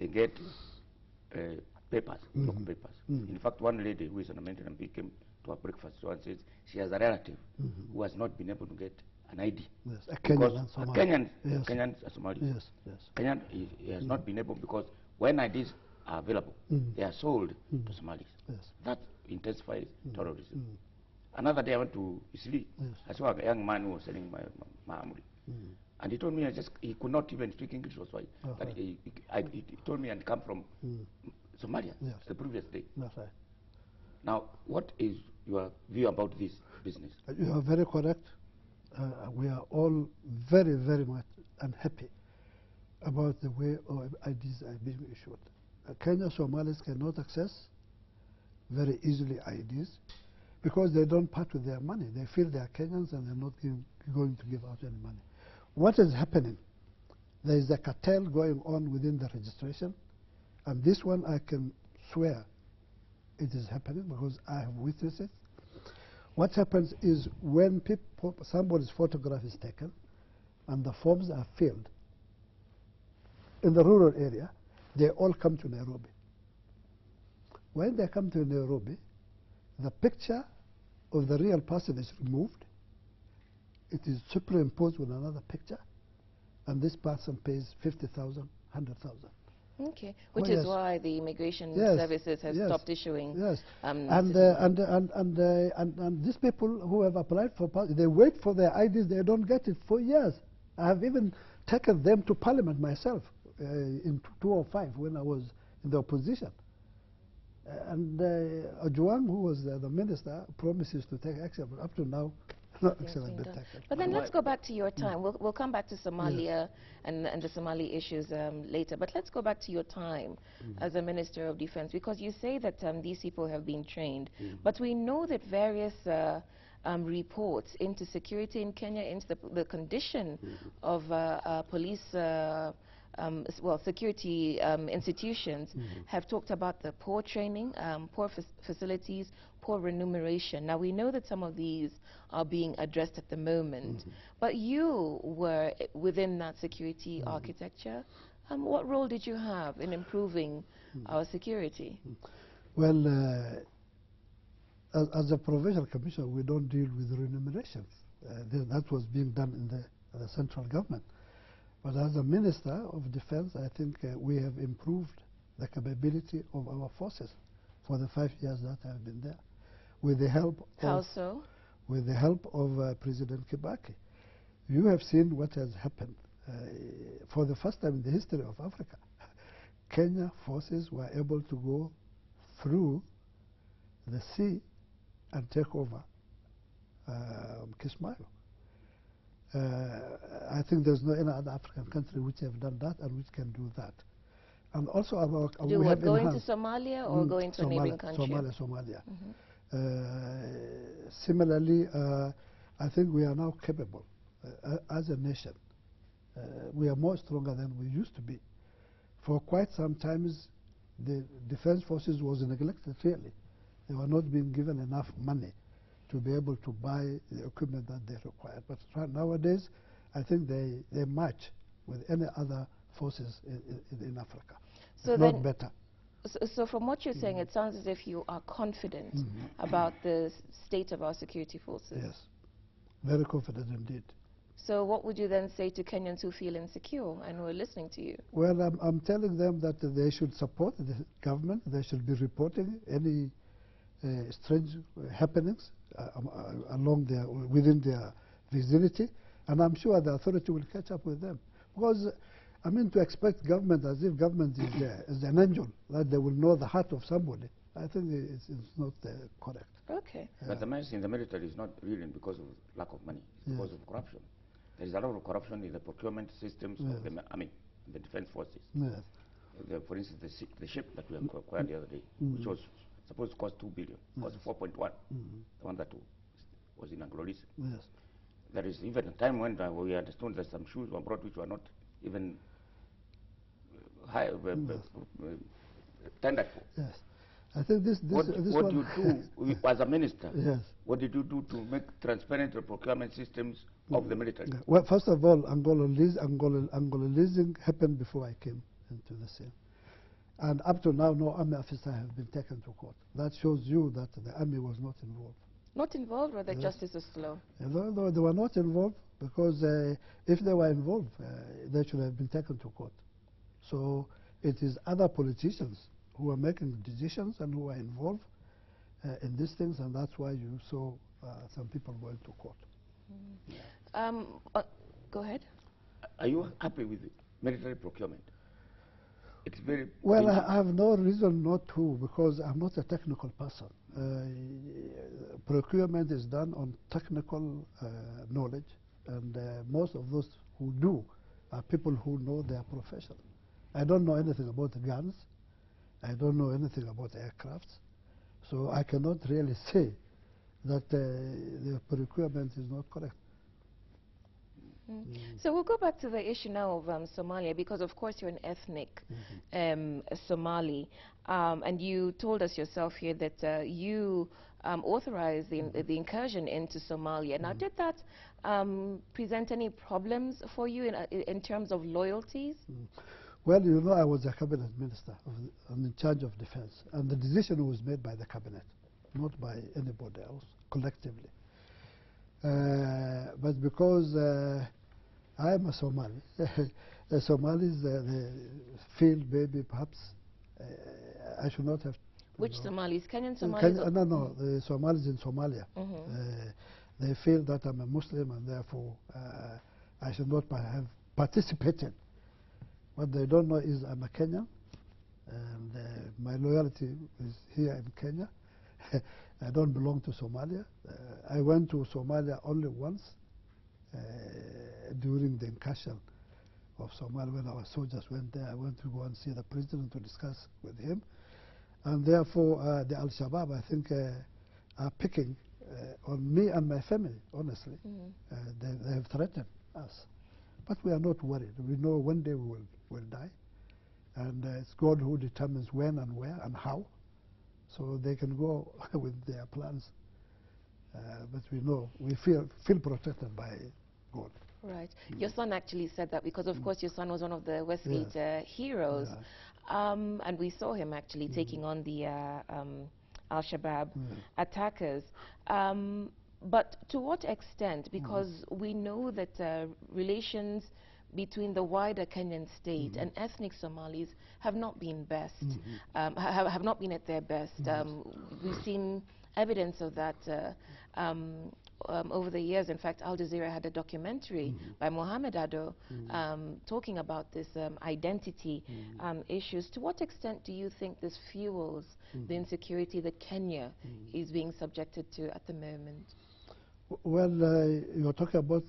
they get papers, local papers. In fact, one lady who is on a maintenance came to our breakfast and says she has a relative who has not been able to get an ID. Yes, a Kenyan and Somali. Kenyan, yes. Kenyan Somali. Yes, yes. Kenyan he has not been able because when IDs are available, they are sold to Somalis. Yes. That intensifies terrorism. Another day I went to Isli. Yes. I saw a young man who was selling my amuri. And he told me he could not even speak English, was why. But he told me and come from Somalia the previous day. That's right. Now, what is your view about this business? You are very correct. We are all very, very much unhappy about the way our IDs are being issued. Kenya Somalis cannot access very easily IDs because they don't part with their money. They feel they are Kenyans and they're not going to give out any money. What is happening? There is a cartel going on within the registration, and this one I can swear it is happening because I have witnessed it. What happens is when somebody's photograph is taken and the forms are filled in the rural area, they all come to Nairobi. When they come to Nairobi, the picture of the real person is removed. It is superimposed with another picture, and this person pays 50,000, 100,000. Okay, which is why the immigration services have stopped issuing. Yes, and these people who have applied for passport, they wait for their IDs. They don't get it for years. I have even taken them to Parliament myself in 2005 when I was in the opposition. And Ojuang, who was the minister, promises to take action, but up to now, no action has been taken. But then let's go back to your time. We'll come back to Somalia and the Somali issues later. But let's go back to your time as a Minister of Defense, because you say that these people have been trained. But we know that various reports into security in Kenya, into the condition of police security institutions have talked about the poor training, poor facilities, poor remuneration. Now, we know that some of these are being addressed at the moment, but you were within that security architecture. What role did you have in improving our security? Well, as a provincial commissioner, we don't deal with remunerations. That was being done in the central government. But as a Minister of Defense, I think we have improved the capability of our forces for the 5 years that I have been there. With the help with the help of President Kibaki. You have seen what has happened. For the first time in the history of Africa, Kenya forces were able to go through the sea and take over Kismayo. I think there's no any other African country which have done that and which can do that. And also going to Somalia or going to a neighboring country? Somalia. Similarly, I think we are now capable as a nation. We are more stronger than we used to be. For quite some time, the defense forces was neglected really. They were not being given enough money to be able to buy the equipment that they require. But nowadays, I think they match with any other forces in Africa. So not better. So from what you're saying, it sounds as if you are confident about the state of our security forces. Yes, very confident indeed. So what would you then say to Kenyans who feel insecure and who are listening to you? Well, I'm telling them that they should support the government. They should be reporting any strange happenings within their vicinity, and I'm sure the authority will catch up with them. Because, I mean, to expect government as if government is an angel, that they will know the heart of somebody, I think it's not correct. Okay. But the mess in the military is not really because of lack of money, it's because of corruption. There is a lot of corruption in the procurement systems of the defense forces. For instance, the ship that we acquired the other day, which was supposed to cost 2 billion, cost 4.1, the one that was in Anglo-Lisa. There is even a time when we understood that some shoes were brought which were not even tendered for. Yes. I think what do you do as a minister? What did you do to make transparent the procurement systems of the military? Well, first of all, Angola leasing happened before I came into the scene. And up to now, no army officer has been taken to court. That shows you that the army was not involved. Not involved, or that Yes. justice is slow? No, they were not involved, because if they were involved, they should have been taken to court. So it is other politicians who are making decisions and who are involved in these things, and that's why you saw some people going to court. Go ahead. Are you happy with military procurement? It's very Well, painful. I have no reason not to, because I'm not a technical person. Procurement is done on technical knowledge, and most of those who do are people who know their profession. I don't know anything about guns. I don't know anything about aircrafts. So I cannot really say that the procurement is not correct. So we'll go back to the issue now of Somalia, because of course you're an ethnic Somali, and you told us yourself here that you authorized the incursion into Somalia. Now, did that present any problems for you in terms of loyalties? Well, you know, I was a cabinet minister and in charge of defense, and the decision was made by the cabinet, not by anybody else, collectively. But because I am a Somali, the Somalis they feel maybe perhaps I should not have. Which Somalis? Kenyan Somalis? No, the Somalis in Somalia. They feel that I'm a Muslim, and therefore I should not have participated. What they don't know is I'm a Kenyan, and my loyalty is here in Kenya. I don't belong to Somalia. I went to Somalia only once during the incursion of Somalia, when our soldiers went there. I went to go and see the president to discuss with him. And therefore, the Al-Shabaab, I think, are picking on me and my family, honestly. They have threatened us. But we are not worried. We know one day we will die. And it's God who determines when and where and how. So they can go with their plans. But we know, we feel protected by God. Right. Your son actually said that, because of course your son was one of the Westgate heroes. And we saw him actually taking on the Al-Shabaab attackers. But to what extent? Because we know that relations between the wider Kenyan state and ethnic Somalis have not been best, have not been at their best. We've seen evidence of that over the years. In fact, Al Jazeera had a documentary by Mohammed Ado talking about this identity issues. To what extent do you think this fuels the insecurity that Kenya is being subjected to at the moment? Well, you're talking about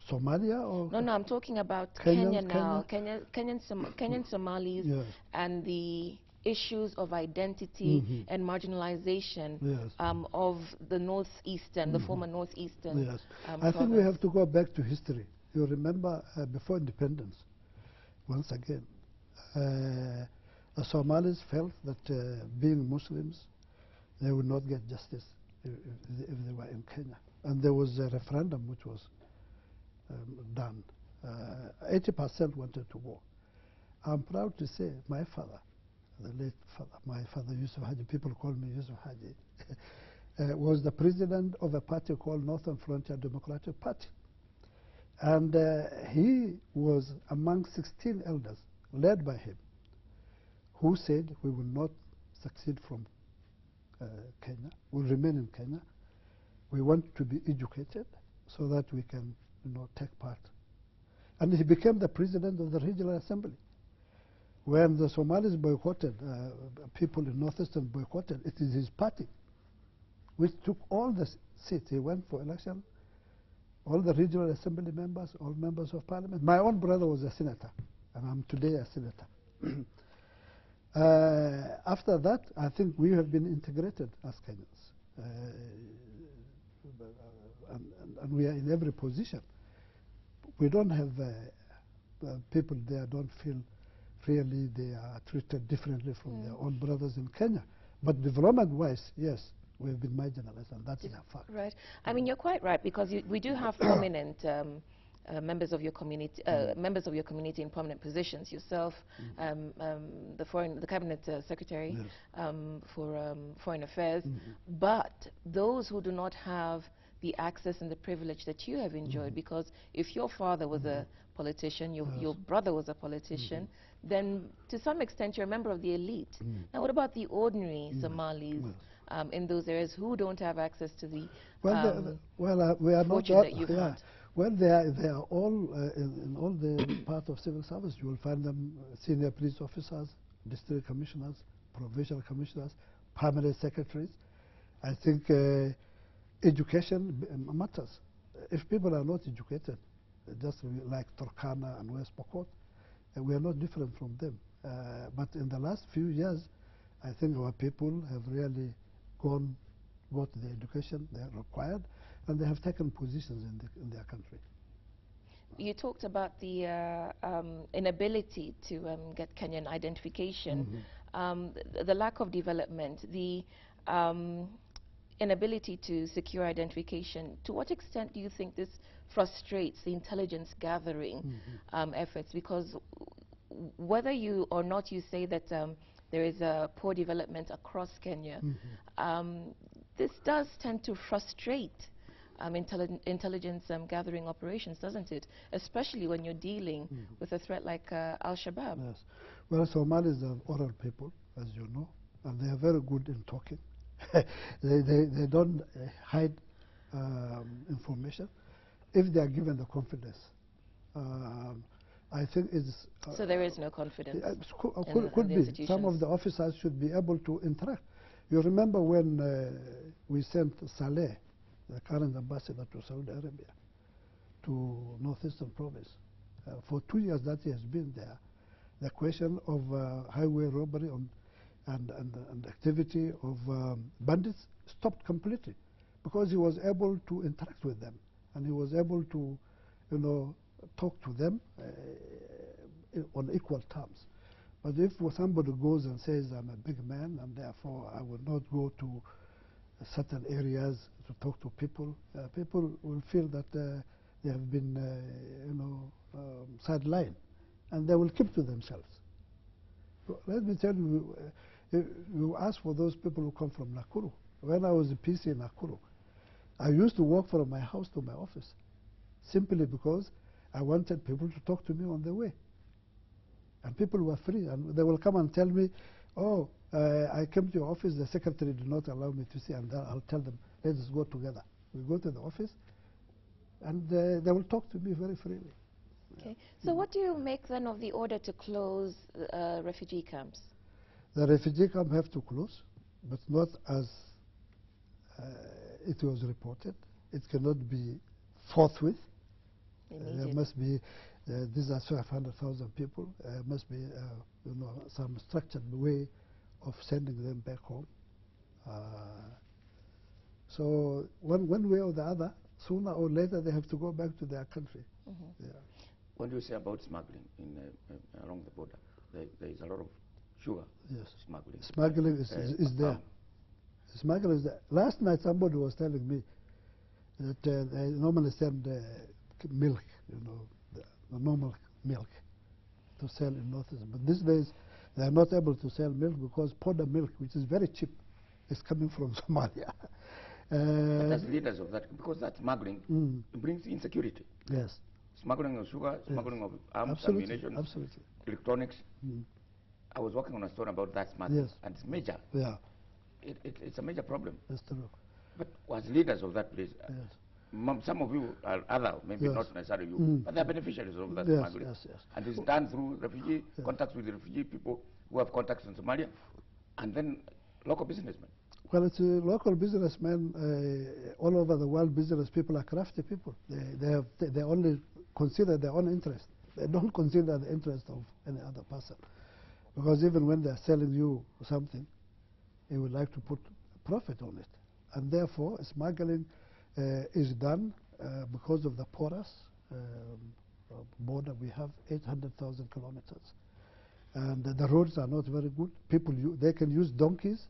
Somalia, or? No, I'm talking about Kenya now. Kenyan Somalis and the issues of identity and marginalization of the northeastern, the former northeastern. I think we have to go back to history. You remember before independence, once again, the Somalis felt that being Muslims, they would not get justice if they were in Kenya. And there was a referendum which was done. 80% wanted to go. I'm proud to say my father, the late father, my father Yusuf Hajji, people call me Yusuf Hajji, was the president of a party called Northern Frontier Democratic Party. And he was among 16 elders, led by him, who said we will not succeed from Kenya, we'll remain in Kenya. We want to be educated so that we can, take part. And he became the president of the regional assembly. When the Somalis boycotted, people in northeastern boycotted, it is his party which took all the seats. He went for election, all the regional assembly members, all members of parliament. My own brother was a senator, and I'm today a senator. After that, I think we have been integrated as Kenyans. And we are in every position. We don't have people there don't feel really they are treated differently from their own brothers in Kenya. But development-wise, yes, we've been marginalized, and that is a fact. Right. I mean, you're quite right, because we do have prominent members of your community, in prominent positions. Yourself, the cabinet secretary for foreign affairs, but those who do not have the access and the privilege that you have enjoyed, because if your father was a politician, your brother was a politician, then to some extent you're a member of the elite. Now, what about the ordinary Somalis in those areas who don't have access to the we are not that you've had? Well, they are all in all the part of civil service. You will find them senior police officers, district commissioners, provincial commissioners, permanent secretaries. I think education matters. If people are not educated, just like Turkana and West Pokot, we are not different from them. But in the last few years, I think our people have really got the education they are required, and they have taken positions in their country. You talked about the inability to get Kenyan identification, the lack of development, the inability to secure identification. To what extent do you think this frustrates the intelligence gathering efforts? Because whether you or not you say that there is a poor development across Kenya, this does tend to frustrate intelligence gathering operations, doesn't it? Especially when you're dealing with a threat like Al-Shabaab. Yes. Well, Somalis are oral people, as you know, and they are very good in talking. they don't hide information if they are given the confidence. I think it's... so there is no confidence could be. Some of the officers should be able to interact. You remember when we sent Saleh, the current ambassador to Saudi Arabia, to northeastern province. For 2 years that he has been there, the question of highway robbery and activity of bandits stopped completely, because he was able to interact with them, and he was able to, talk to them on equal terms. But if somebody goes and says, I'm a big man, and therefore I will not go to certain areas to talk to people, people will feel that they have been, sidelined, and they will keep to themselves. Let me tell you, you ask for those people who come from Nakuru. When I was a PC in Nakuru, I used to walk from my house to my office, simply because I wanted people to talk to me on the way. And people were free, and they will come and tell me, oh, I came to your office, the secretary did not allow me to see, and I'll tell them, let us go together. We go to the office, and they will talk to me very freely. Okay. So what do you make then of the order to close refugee camps? The refugee camps have to close, but not as it was reported. It cannot be forthwith. There must be, these are 500,000 people. There must be, some structured way of sending them back home. So one way or the other, sooner or later, they have to go back to their country. Yeah. What do you say about smuggling along the border? There is a lot of sugar smuggling. Smuggling is there. Smuggling is there. Last night, somebody was telling me that they normally send milk, the normal milk, to sell in Northeast. But these days, they are not able to sell milk because powder milk, which is very cheap, is coming from Somalia. But as leaders of that, because that smuggling brings insecurity. Yes. Smuggling of sugar, smuggling of arms, ammunition, electronics. I was working on a story about that smuggling, and it's major. Yeah. It's a major problem. That's true. But as leaders of that place, some of you are other, maybe not necessarily you, but they're beneficiaries of that smuggling. And it's done through refugee, contacts with the refugee people who have contacts in Somalia, and then local businessmen. Well, it's local businessmen all over the world. Business people are crafty people. They only consider their own interest. They don't consider the interest of any other person. Because even when they're selling you something, they would like to put profit on it. And therefore, smuggling is done because of the porous border. We have 800,000 kilometers. And the roads are not very good. People, they can use donkeys.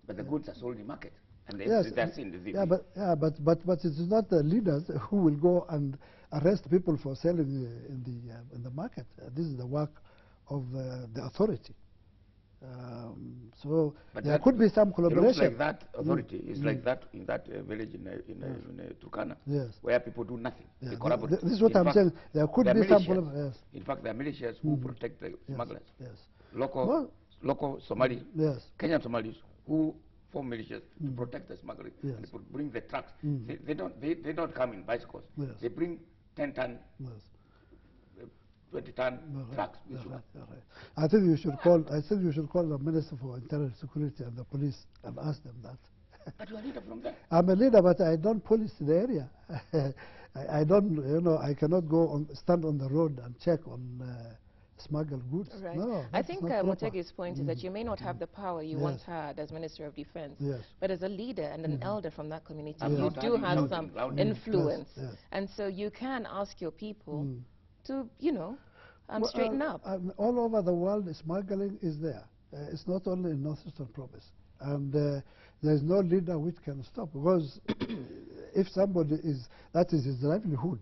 But the goods are sold in market. And yes, they're seen the but it is not the leaders who will go and arrest people for selling in the market. This is the work of the authority. So but there could be some collaboration. It looks like that authority is like that in that village in Turkana, yes, where people do nothing. Yeah, they collaborate. This is what I'm saying. There could be some collaboration. Yes. In fact, there are militias who protect the smugglers. Yes. Local Somali, yes, Kenyan Somalis who form militias to protect the smugglers. Yes. And they bring the trucks. They don't come in bicycles. Yes. They bring 10-ton. Yes. 20-ton trucks. Right. I think you should call. I think you should call the Minister for Internal Security and the police and ask them that. But you are leader from there. I'm a leader, but I don't police the area. I don't. You know, I cannot go stand on the road and check on smuggled goods. Right. No, I think Motege's point is that you may not have the power you once had as Minister of Defense, but as a leader and an elder from that community, you do have some influence, and so you can ask your people to, you know, straighten up. All over the world, smuggling is there. It's not only in Northeastern Province. And there's no leader which can stop, because if somebody is, that is his livelihood,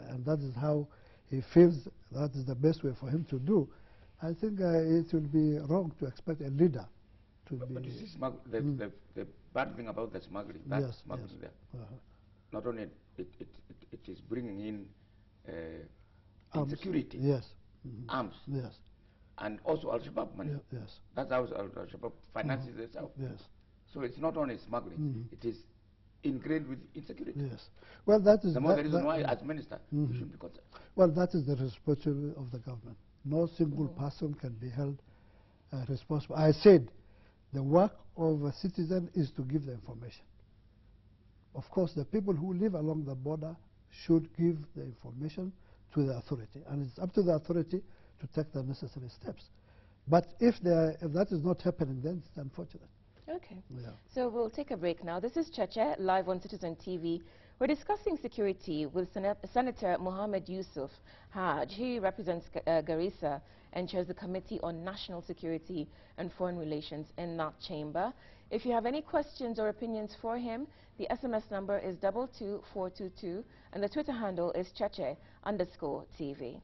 and that is how he feels that is the best way for him to do, I think it will be wrong to expect a leader to be... But you see, the bad thing about the smuggling, smuggling there, not only it is bringing in insecurity, arms, and also Al-Shabaab money. That's how Al-Shabaab finances itself. So it's not only smuggling, it is ingrained with insecurity. Well, that is the more reason why, as minister, you should be concerned. Well, that is the responsibility of the government. No single person can be held responsible. I said the work of a citizen is to give the information. Of course, the people who live along the border should give the information to the authority, and it's up to the authority to take the necessary steps. But if that is not happening, then it's unfortunate. Okay. So we'll take a break now. This is Cheche, live on Citizen TV. We're discussing security with Senator Mohammed Yusuf Hajji. He represents Garissa and chairs the Committee on National Security and Foreign Relations in that chamber. If you have any questions or opinions for him, the SMS number is 22422 and the Twitter handle is Cheche_TV.